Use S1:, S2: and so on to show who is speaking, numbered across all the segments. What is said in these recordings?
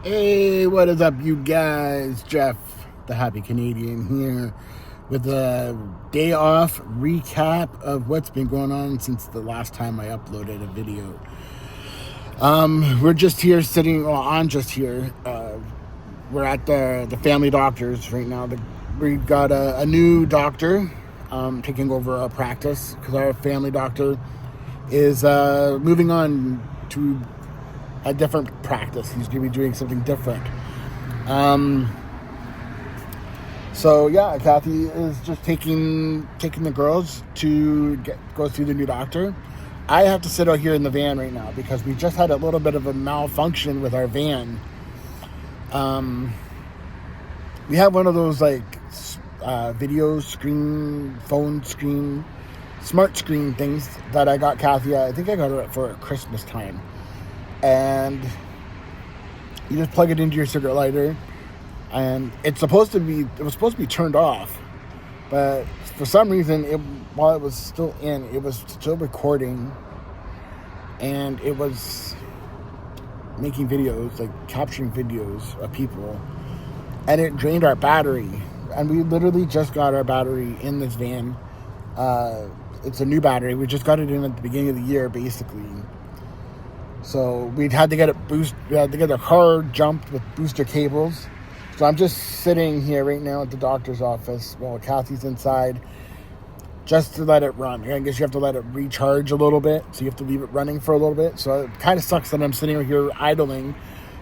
S1: Hey, what is up, you guys? Jeff, the Happy Canadian here with a day off recap of what's been going on since the last time I uploaded a video. We're just here sitting, well, I'm just here. We're at the family doctors right now. We've got a new doctor taking over our practice because our family doctor is moving on to a different practice. He's going to be doing something different. So yeah, Kathy is just taking the girls to go see the new doctor. I have to sit out here in the van right now because we just had a little bit of a malfunction with our van. We have one of those video screen, phone screen, smart screen things that I got Kathy. I think I got it for Christmas time. And you just plug it into your cigarette lighter, and it was supposed to be turned off, but for some reason, while it was still in, it was still recording, and it was making videos, like capturing videos of people, and it drained our battery. And we literally just got our battery in this van. It's a new battery. We just got it in at the beginning of the year, basically. So we had to get the car jumped with booster cables. So I'm just sitting here right now at the doctor's office while Kathy's inside, just to let it run. I guess you have to let it recharge a little bit, so you have to leave it running for a little bit. So it kind of sucks that I'm sitting here idling,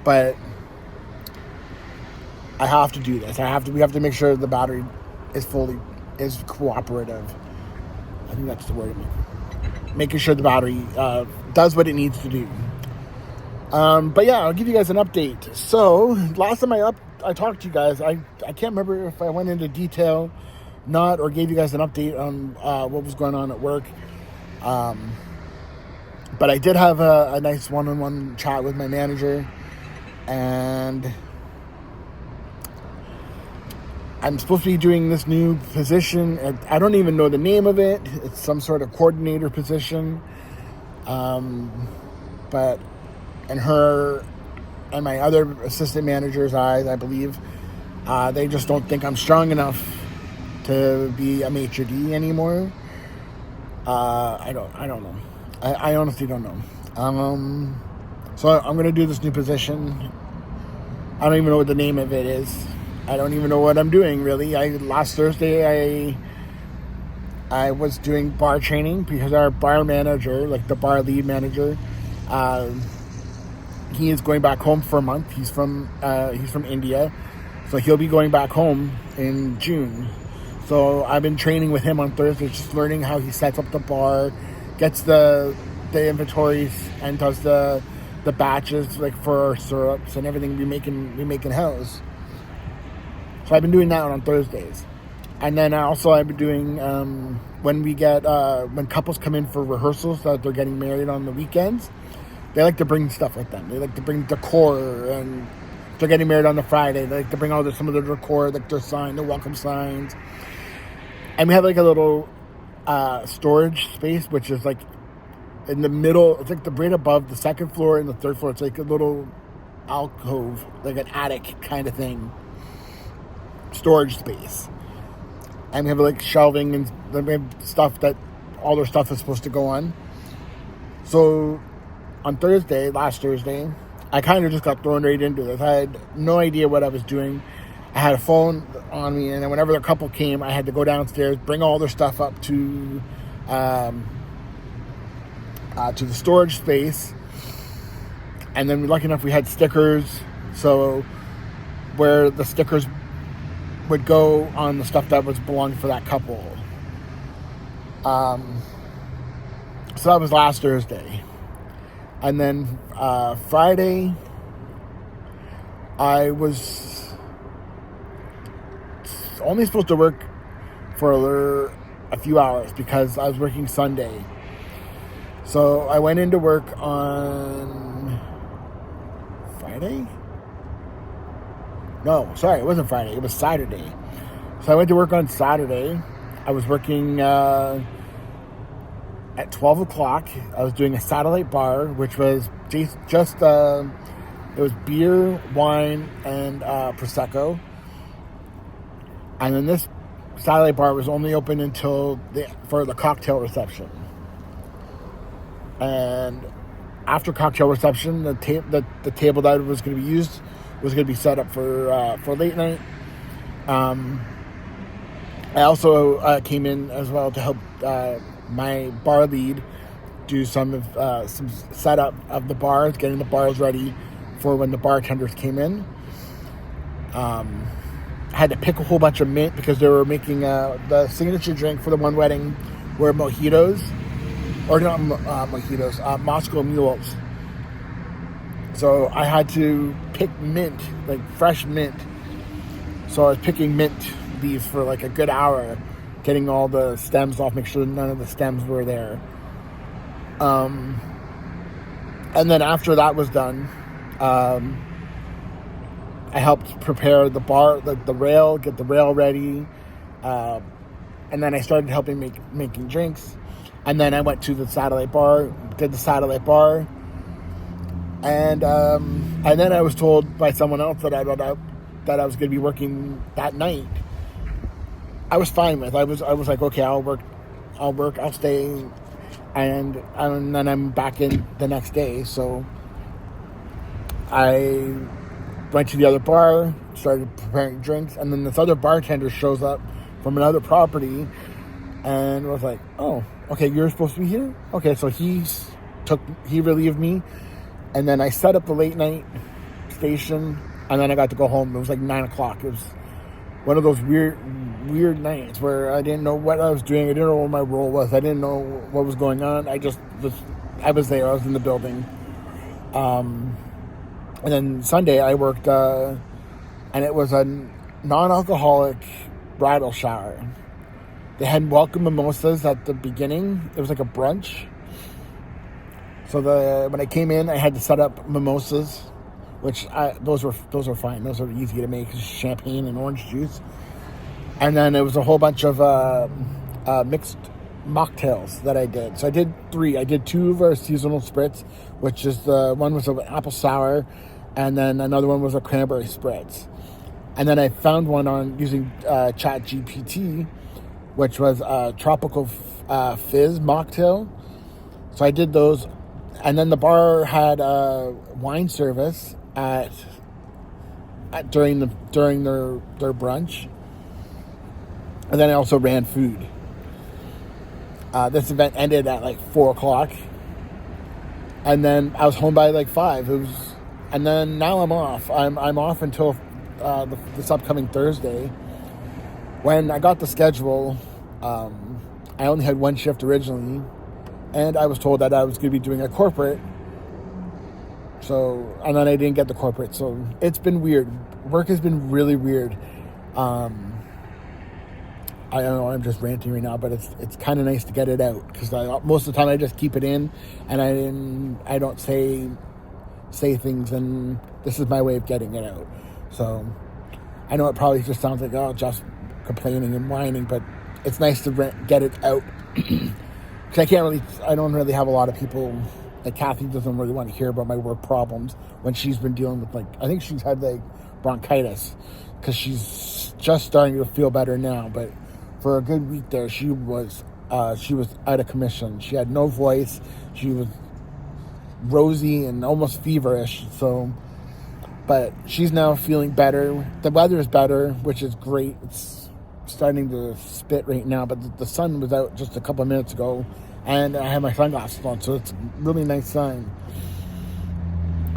S1: but I have to do this. We have to make sure the battery is cooperative. I think that's the word. Making sure the battery does what it needs to do. But yeah, I'll give you guys an update. So last time I talked to you guys, I can't remember if I went into detail, not, or gave you guys an update on what was going on at work. But I did have a nice one-on-one chat with my manager, and I'm supposed to be doing this new position. I don't even know the name of it. It's some sort of coordinator position. But in her and my other assistant manager's eyes, I believe, they just don't think I'm strong enough to be a maitre d' anymore. I don't know. I honestly don't know. So I'm going to do this new position. I don't even know what the name of it is. I don't even know what I'm doing, really. Last Thursday, I was doing bar training because our bar manager, like the bar lead manager, he is going back home for a month. He's from India, so he'll be going back home in June. So I've been training with him on Thursday, just learning how he sets up the bar, gets the inventories, and does the batches, like for our syrups and everything we make in house. So I've been doing that on Thursdays. And then I've been doing, when couples come in for rehearsals that they're getting married on the weekends, they like to bring stuff with them. They like to bring decor, and they're getting married on the Friday. They like to bring some of the decor, like their welcome signs. And we have like a little storage space, which is like in the middle. It's like right above the second floor and the third floor. It's like a little alcove, like an attic kind of thing. Storage space. And we have like shelving, and we have stuff that all their stuff is supposed to go on. So on last Thursday, I kind of just got thrown right into this. I had no idea what I was doing. I had a phone on me, and then whenever the couple came, I had to go downstairs, bring all their stuff up to the storage space. And then lucky enough, we had stickers, so where the stickers would go on the stuff that was belonging for that couple. So that was last Thursday. And then Friday, I was only supposed to work for a few hours because I was working Sunday. So I went into work on Friday? No, sorry, it wasn't Friday. It was Saturday. So I went to work on Saturday. I was working at 12 o'clock. I was doing a satellite bar, which was just It was beer, wine, and Prosecco. And then this satellite bar was only open until for the cocktail reception. And after cocktail reception, the table that was going to be used was going to be set up for late night. I also came in as well to help my bar lead do some setup of the bars, getting the bars ready for when the bartenders came in. I had to pick a whole bunch of mint because they were making the signature drink for the one wedding were mojitos. Or not mojitos, Moscow mules. So I had to pick mint, like fresh mint. So I was picking mint leaves for like a good hour, getting all the stems off, make sure none of the stems were there. And then after that was done, I helped prepare the bar, the rail, get the rail ready. And then I started helping making drinks. And then I went to the satellite bar, did the satellite bar, and then I was told by someone else that I was going to be working that night. I was fine with. I was like, okay, I'll work, I'll stay, and then I'm back in the next day. So I went to the other bar, started preparing drinks, and then this other bartender shows up from another property, and was like, oh. Okay, you're supposed to be here? Okay, so he relieved me, and then I set up the late night station, and then I got to go home. It was like 9 o'clock. It was one of those weird nights where I didn't know what I was doing. I didn't know what my role was. I didn't know what was going on. I was there. I was in the building. And then Sunday I worked, and it was a non-alcoholic bridal shower. They had welcome mimosas at the beginning. It was like a brunch. So when I came in, I had to set up mimosas, which those were fine. Those are easy to make. Champagne and orange juice. And then it was a whole bunch of mixed mocktails that I did. So I did 3. I did 2 of our seasonal spritz, which is one was an apple sour, and then another one was a cranberry spritz. And then I found one on using ChatGPT, which was a tropical fizz mocktail. So I did those. And then the bar had a wine service during their brunch. And then I also ran food. This event ended at like 4 o'clock. And then I was home by like 5. And then now I'm off. I'm off until this upcoming Thursday. When I got the schedule, I only had 1 shift originally, and I was told that I was going to be doing a corporate. So, and then I didn't get the corporate. So it's been weird. Work has been really weird. I don't know. I'm just ranting right now, but it's kind of nice to get it out because most of the time I just keep it in, and I don't say things, and this is my way of getting it out. So I know it probably just sounds like just complaining and whining, but it's nice to get it out because I don't really have a lot of people. Like Kathy doesn't really want to hear about my work problems when she's been dealing with I think she's had bronchitis because she's just starting to feel better now. But for a good week there, she was out of commission. She had no voice. She was rosy and almost feverish. So, but she's now feeling better. The weather is better, which is great. It's starting to spit right now, but the sun was out just a couple of minutes ago, and I have my sunglasses on, so it's a really nice sign.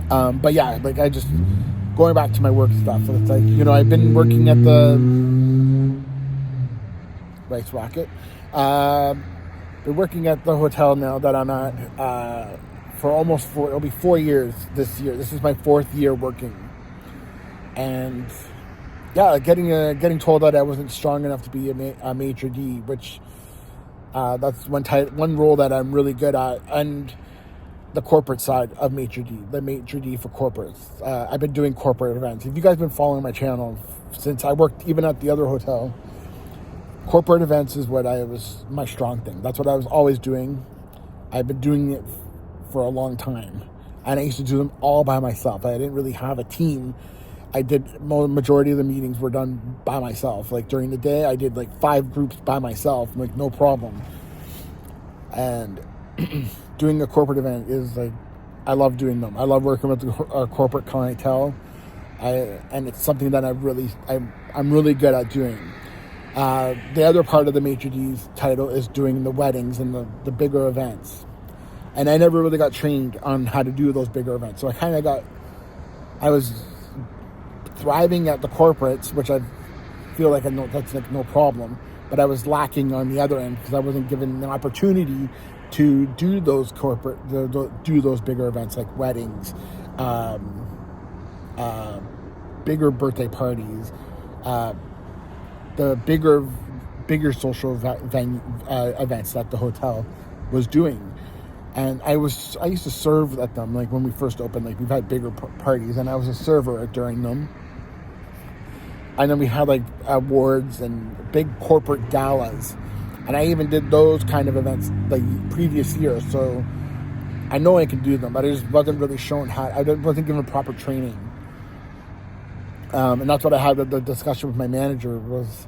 S1: But yeah, I just going back to my work stuff. It's I've been working at the Rice Rocket. Been working at the hotel now that I'm at for it'll be 4 years this year. This is my 4th year working, and yeah, getting told that I wasn't strong enough to be a maitre d', which that's one role that I'm really good at, and the corporate side of maitre d', the maitre d' for corporates. I've been doing corporate events. If you guys have been following my channel since I worked even at the other hotel, corporate events is my strong thing. That's what I was always doing. I've been doing it for a long time. And I used to do them all by myself. I didn't really have a team. I did majority of the meetings were done by myself. Like during the day, I did like 5 groups by myself, like no problem. And doing a corporate event is like, I love doing them. I love working with our corporate clientele. And it's something that I'm really good at doing. The other part of the Maitre D's title is doing the weddings and the bigger events. And I never really got trained on how to do those bigger events. So I was thriving at the corporates, which I feel like that's like no problem. But I was lacking on the other end because I wasn't given the opportunity to do those do those bigger events like weddings, bigger birthday parties, the bigger social events that the hotel was doing. And I used to serve at them, like when we first opened, like we've had bigger parties, and I was a server during them. And then we had like awards and big corporate galas. And I even did those kind of events like previous years. So I know I can do them, but I just wasn't really shown how. I wasn't given proper training. And that's what I had the discussion with my manager was.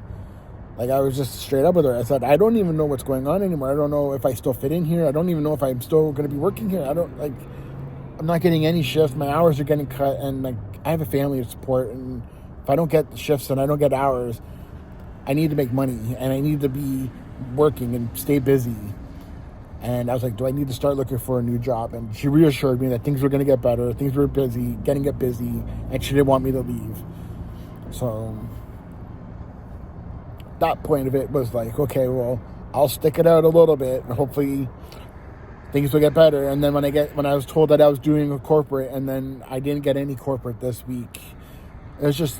S1: Like, I was just straight up with her. I said, I don't even know what's going on anymore. I don't know if I still fit in here. I don't even know if I'm still going to be working here. I'm not getting any shifts. My hours are getting cut. And, like, I have a family to support. And if I don't get shifts and I don't get hours, I need to make money. And I need to be working and stay busy. And I was like, do I need to start looking for a new job? And she reassured me that things were going to get better. Things were busy, getting busy. And she didn't want me to leave. So that point of it was like, okay, well, I'll stick it out a little bit and hopefully things will get better. And then when I was told that I was doing a corporate and then I didn't get any corporate this week, it was just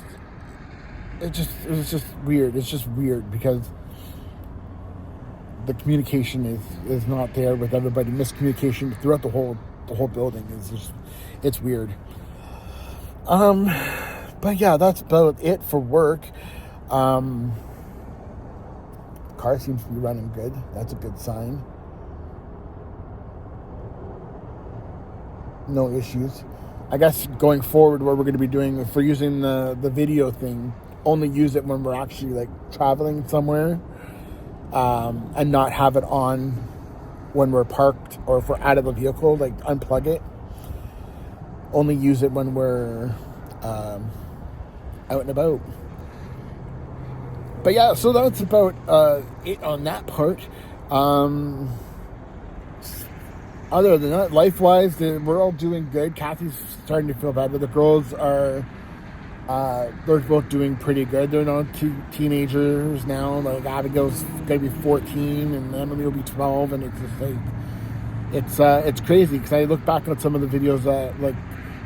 S1: weird. It's just weird because the communication is not there with everybody. Miscommunication throughout the whole building it's weird. But yeah, that's about it for work. Car seems to be running good. That's a good sign. No issues. I guess going forward, what we're going to be doing, if we're using the video thing, only use it when we're actually like traveling somewhere, and not have it on when we're parked or if we're out of the vehicle. Like unplug it. Only use it when we're out and about. But yeah, so that's about it on that part. Other than that, life-wise, we're all doing good. Kathy's starting to feel better. The girls are, they're both doing pretty good. They're not teenagers now. Like Abigail's gonna be 14 and Emily will be 12, and it's just like, it's crazy because I look back at some of the videos that like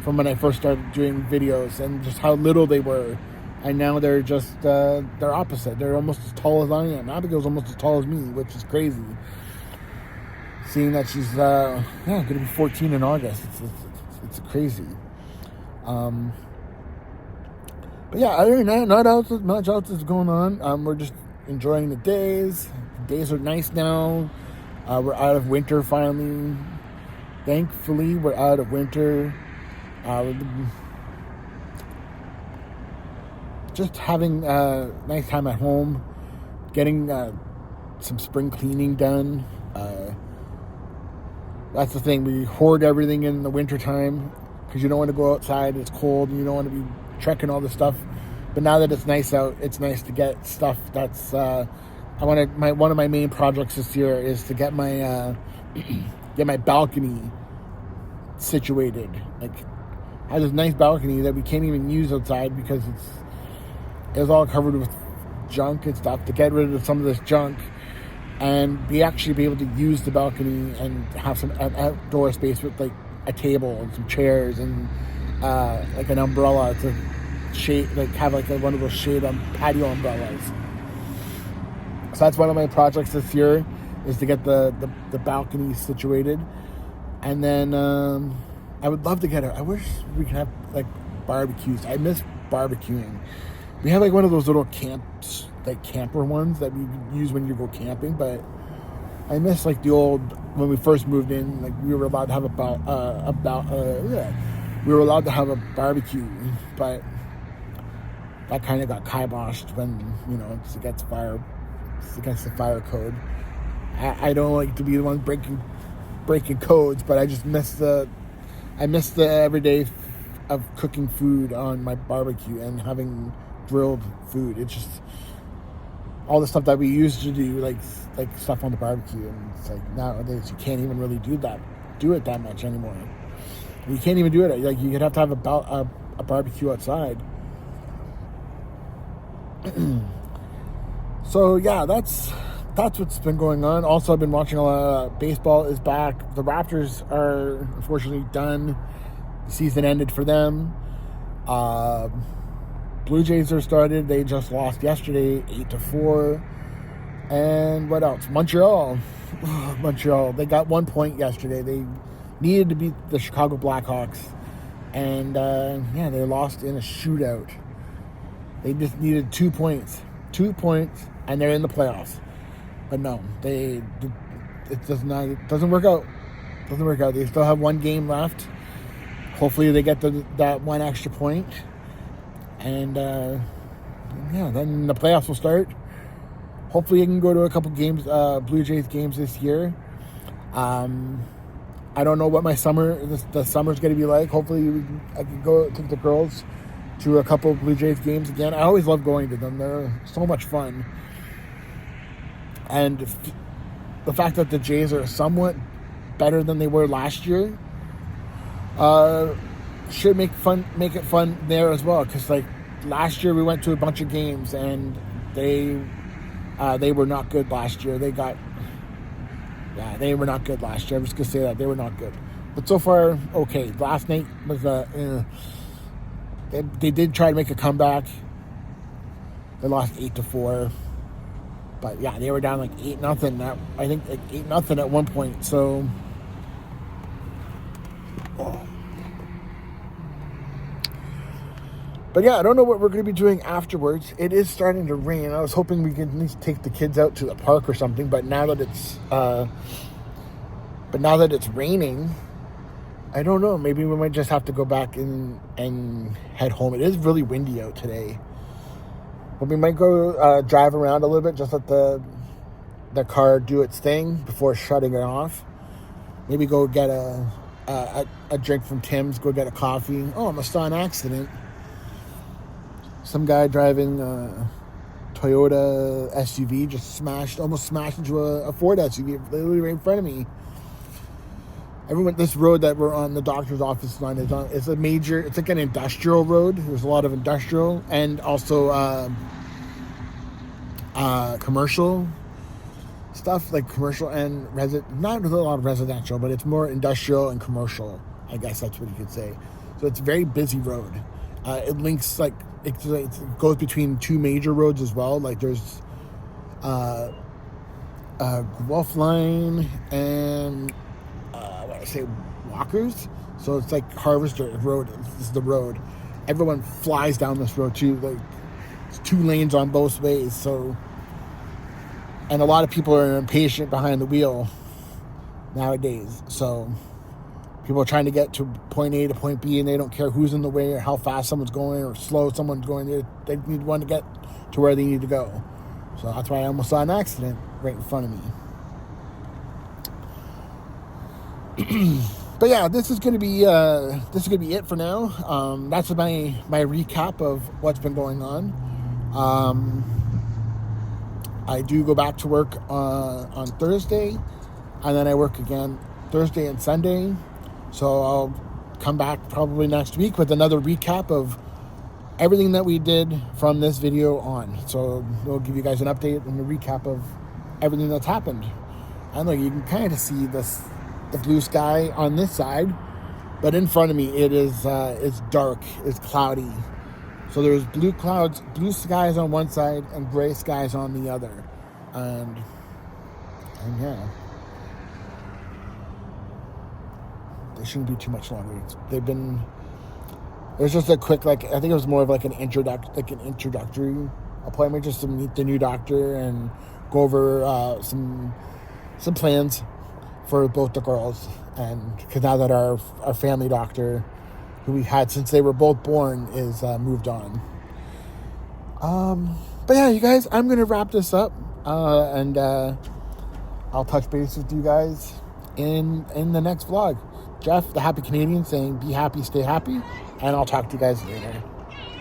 S1: from when I first started doing videos and just how little they were. And now they're just, they're opposite. They're almost as tall as I am. Abigail's almost as tall as me, which is crazy. Seeing that she's, going to be 14 in August. It's crazy. But yeah, other than that, not much else is going on. We're just enjoying the days. The days are nice now. We're out of winter finally. Thankfully, we're out of winter. Just having a nice time at home, getting some spring cleaning done. That's the thing, we hoard everything in the winter time because you don't want to go outside, it's cold, and you don't want to be trekking all this stuff. But now that it's nice out, it's nice to get stuff that's, one of my main projects this year is to get my balcony situated. Like, I have this nice balcony that we can't even use outside because it's all covered with junk and stuff. To get rid of some of this junk and be able to use the balcony and have an outdoor space with like a table and some chairs and like an umbrella to shade, like have like one of those shade patio umbrellas. So that's one of my projects this year, is to get the balcony situated. And then I would love to I wish we could have like barbecues. I miss barbecuing. We have like one of those little camper ones that we use when you go camping, but I miss like the old when we first moved in. Like we were allowed to have we were allowed to have a barbecue, but that kind of got kiboshed when it's against the fire code. I don't like to be the one breaking codes, but I just miss the everyday of cooking food on my barbecue and having grilled food. It's just all the stuff that we used to do, like stuff on the barbecue, and it's like nowadays you can't even really do it that much anymore. You can't even do it. Like you'd have to have a barbecue outside. So yeah, that's what's been going on. Also, I've been watching a lot of baseball is back. The Raptors are unfortunately done. The season ended for them. Blue Jays are started. They just lost yesterday, 8-4. And what else? Montreal. They got 1 point yesterday. They needed to beat the Chicago Blackhawks. And they lost in a shootout. They just needed 2 points. 2 points, and they're in the playoffs. But no, it doesn't work out. They still have one game left. Hopefully they get that one extra point. And then the playoffs will start. Hopefully I can go to a couple games, Blue Jays games this year. I don't know what the summer's going to be like. Hopefully I can go take the girls to a couple of Blue Jays games again. I always love going to them. They're so much fun. And the fact that the Jays are somewhat better than they were last year should make it fun there as well. Because like last year we went to a bunch of games and they were not good last year. They were not good last year. I was just gonna say that they were not good, but so far okay. Last night was they did try to make a comeback. They lost 8-4, but yeah, they were down like 8-0. I think like 8-0 at one point. So. But yeah, I don't know what we're going to be doing afterwards. It is starting to rain. I was hoping we could at least take the kids out to the park or something. But now that it's raining, I don't know. Maybe we might just have to go back and head home. It is really windy out today. But we might go drive around a little bit, just let the car do its thing before shutting it off. Maybe go get a drink from Tim's. Go get a coffee. Oh, I almost saw an accident. Some guy driving a Toyota SUV just almost smashed into a Ford SUV literally right in front of me. This road that we're on, the doctor's office line it's like an industrial road. There's a lot of industrial and also commercial stuff, like commercial and not a lot of residential, but it's more industrial and commercial. I guess that's what you could say. So it's a very busy road. It links it goes between two major roads as well. Like there's Guelph Line and Walkers. So it's like Harvester Road. This is the road. Everyone flies down this road too. Like it's 2 lanes on both ways. So, and a lot of people are impatient behind the wheel nowadays. So people are trying to get to point A to point B, and they don't care who's in the way or how fast someone's going or slow someone's going. They need one to get to where they need to go. So that's why I almost saw an accident right in front of me. But yeah, this is gonna be it for now. That's my recap of what's been going on. I do go back to work on Thursday, and then I work again Thursday and Sunday. So I'll come back probably next week with another recap of everything that we did from this video on. So we'll give you guys an update and a recap of everything that's happened. And look, you can kind of see the blue sky on this side, but in front of me it's dark, it's cloudy. So there's blue skies on one side and gray skies on the other. And yeah. They shouldn't be too much longer. It was just a quick, I think it was more of an introductory appointment, just to meet the new doctor and go over some some plans for both the girls, and because now that our family doctor, who we had since they were both born, is moved on. But yeah, you guys, I'm gonna wrap this up, and I'll touch base with you guys in the next vlog. Jeff, the Happy Canadian, saying be happy, stay happy, and I'll talk to you guys later.